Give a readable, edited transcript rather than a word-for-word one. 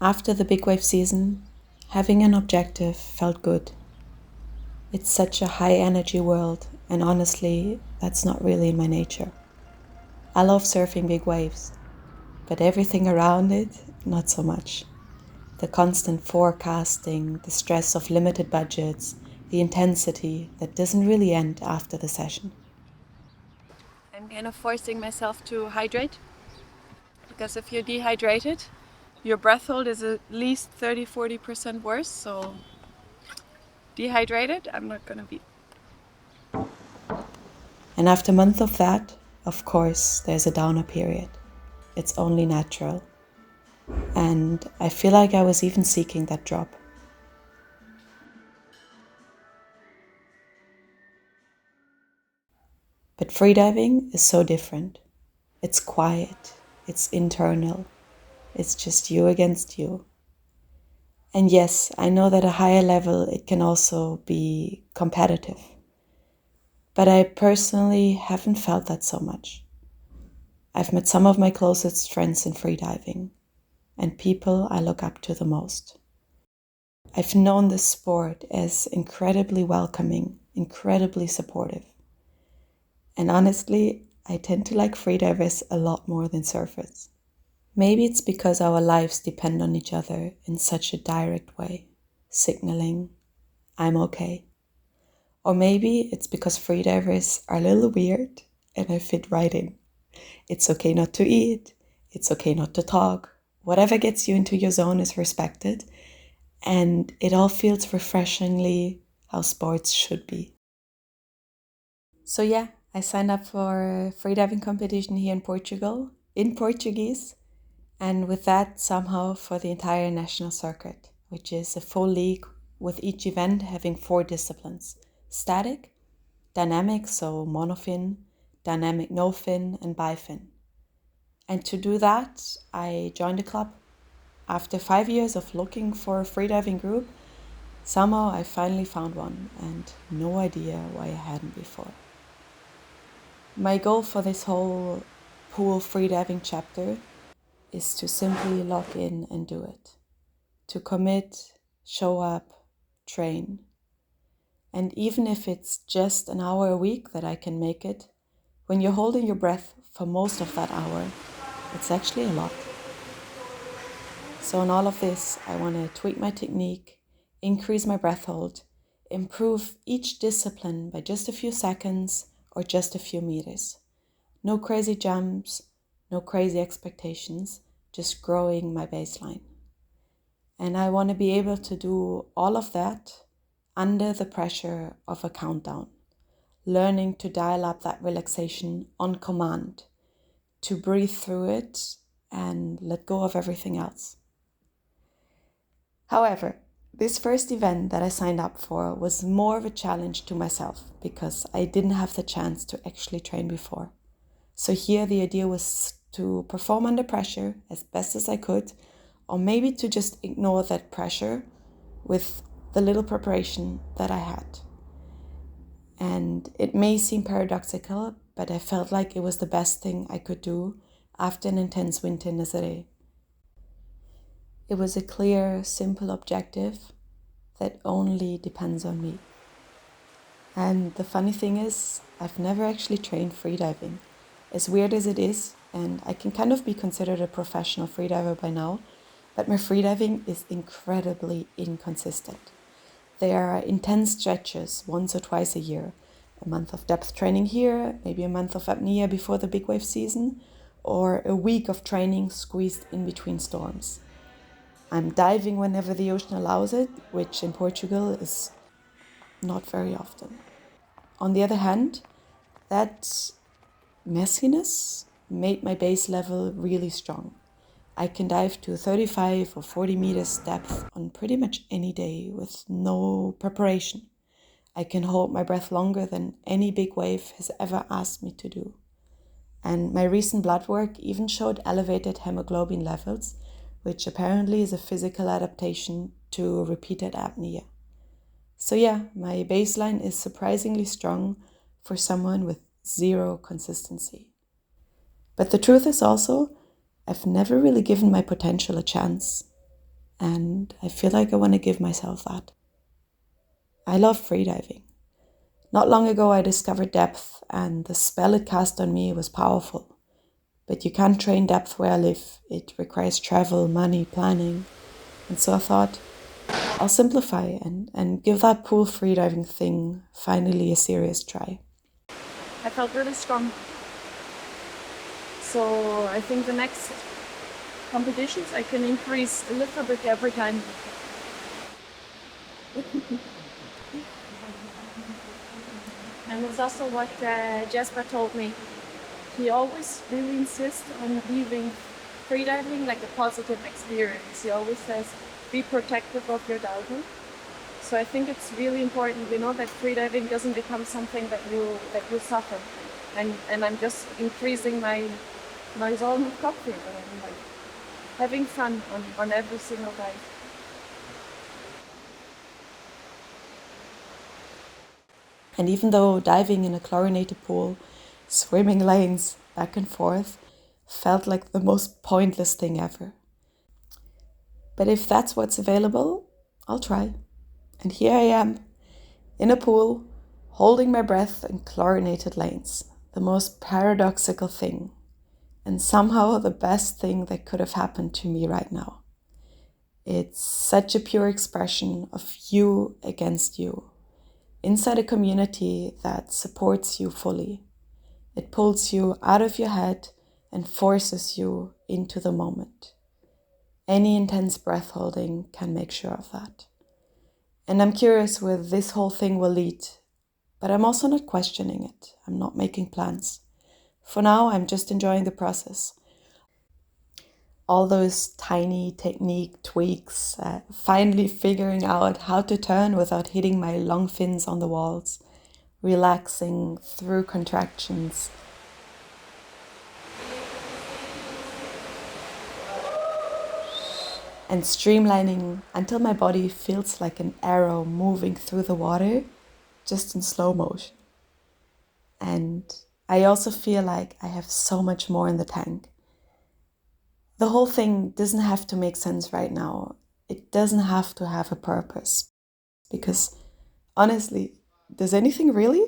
After the big wave season, having an objective felt good. It's such a high energy world, and honestly, that's not really in my nature. I love surfing big waves, but everything around it, not so much. The constant forecasting, the stress of limited budgets, the intensity that doesn't really end after the session. I'm kind of forcing myself to hydrate because if you're dehydrated, your breath hold is at least 30-40% worse. So, dehydrated, I'm not gonna be. And after a month of that, of course, there's a downer period. It's only natural. And I feel like I was even seeking that drop. But freediving is so different. It's quiet, it's internal, it's just you against you. And yes, I know that at a higher level it can also be competitive. But I personally haven't felt that so much. I've met some of my closest friends in freediving and people I look up to the most. I've known this sport as incredibly welcoming, incredibly supportive. And honestly, I tend to like freedivers a lot more than surfers. Maybe it's because our lives depend on each other in such a direct way, signaling, I'm okay. Or maybe it's because freedivers are a little weird and I fit right in. It's okay not to eat, it's okay not to talk. Whatever gets you into your zone is respected, and it all feels refreshingly how sports should be. So yeah, I signed up for a freediving competition here in Portugal, in Portuguese, and with that somehow for the entire national circuit, which is a full league with each event having 4 disciplines: static, dynamic, so monofin, dynamic no fin, and bifin. And to do that, I joined a club. After 5 years of looking for a freediving group, somehow I finally found one, and no idea why I hadn't before. My goal for this whole pool freediving chapter is to simply log in and do it. To commit, show up, train. And even if it's just an hour a week that I can make it, when you're holding your breath for most of that hour, it's actually a lot. So in all of this, I want to tweak my technique, increase my breath hold, improve each discipline by just a few seconds or just a few meters. No crazy jumps, no crazy expectations, just growing my baseline. And I want to be able to do all of that under the pressure of a countdown, learning to dial up that relaxation on command, to breathe through it and let go of everything else. However, this first event that I signed up for was more of a challenge to myself because I didn't have the chance to actually train before. So here the idea was to perform under pressure as best as I could, or maybe to just ignore that pressure with the little preparation that I had. And it may seem paradoxical, but I felt like it was the best thing I could do after an intense winter in Nazaré. It was a clear, simple objective that only depends on me. And the funny thing is, I've never actually trained freediving. As weird as it is, and I can kind of be considered a professional freediver by now, but my freediving is incredibly inconsistent. There are intense stretches once or twice a year, a month of depth training here, maybe a month of apnea before the big wave season, or a week of training squeezed in between storms. I'm diving whenever the ocean allows it, which in Portugal is not very often. On the other hand, that messiness made my base level really strong. I can dive to 35 or 40 meters depth on pretty much any day with no preparation. I can hold my breath longer than any big wave has ever asked me to do. And my recent blood work even showed elevated hemoglobin levels, which apparently is a physical adaptation to repeated apnea. So yeah, my baseline is surprisingly strong for someone with zero consistency. But the truth is also, I've never really given my potential a chance. and I feel like I want to give myself that. I love freediving. Not long ago I discovered depth, and the spell it cast on me was powerful. But you can't train depth where I live. It requires travel, money, planning. And so I thought, I'll simplify and give that pool freediving thing finally a serious try. I felt really strong. So I think the next competitions I can increase a little bit every time. And it's also what Jasper told me. He always really insists on leaving freediving like a positive experience. He always says, be protective of your diving. So I think it's really important, that freediving doesn't become something that you suffer. And I'm just increasing my zone of comfort. And I'm like having fun on every single dive. And even though diving in a chlorinated pool, swimming lanes back and forth, felt like the most pointless thing ever. But if that's what's available, I'll try. And here I am, in a pool, holding my breath in chlorinated lanes. The most paradoxical thing, and somehow the best thing that could have happened to me right now. It's such a pure expression of you against you, inside a community that supports you fully. It pulls you out of your head and forces you into the moment. Any intense breath holding can make sure of that. And I'm curious where this whole thing will lead, but I'm also not questioning it. I'm not making plans. For now, I'm just enjoying the process. All those tiny technique tweaks, finally figuring out how to turn without hitting my long fins on the walls, relaxing through contractions, and streamlining until my body feels like an arrow moving through the water, just in slow motion. And I also feel like I have so much more in the tank. The whole thing doesn't have to make sense right now. It doesn't have to have a purpose. Because honestly, does anything really?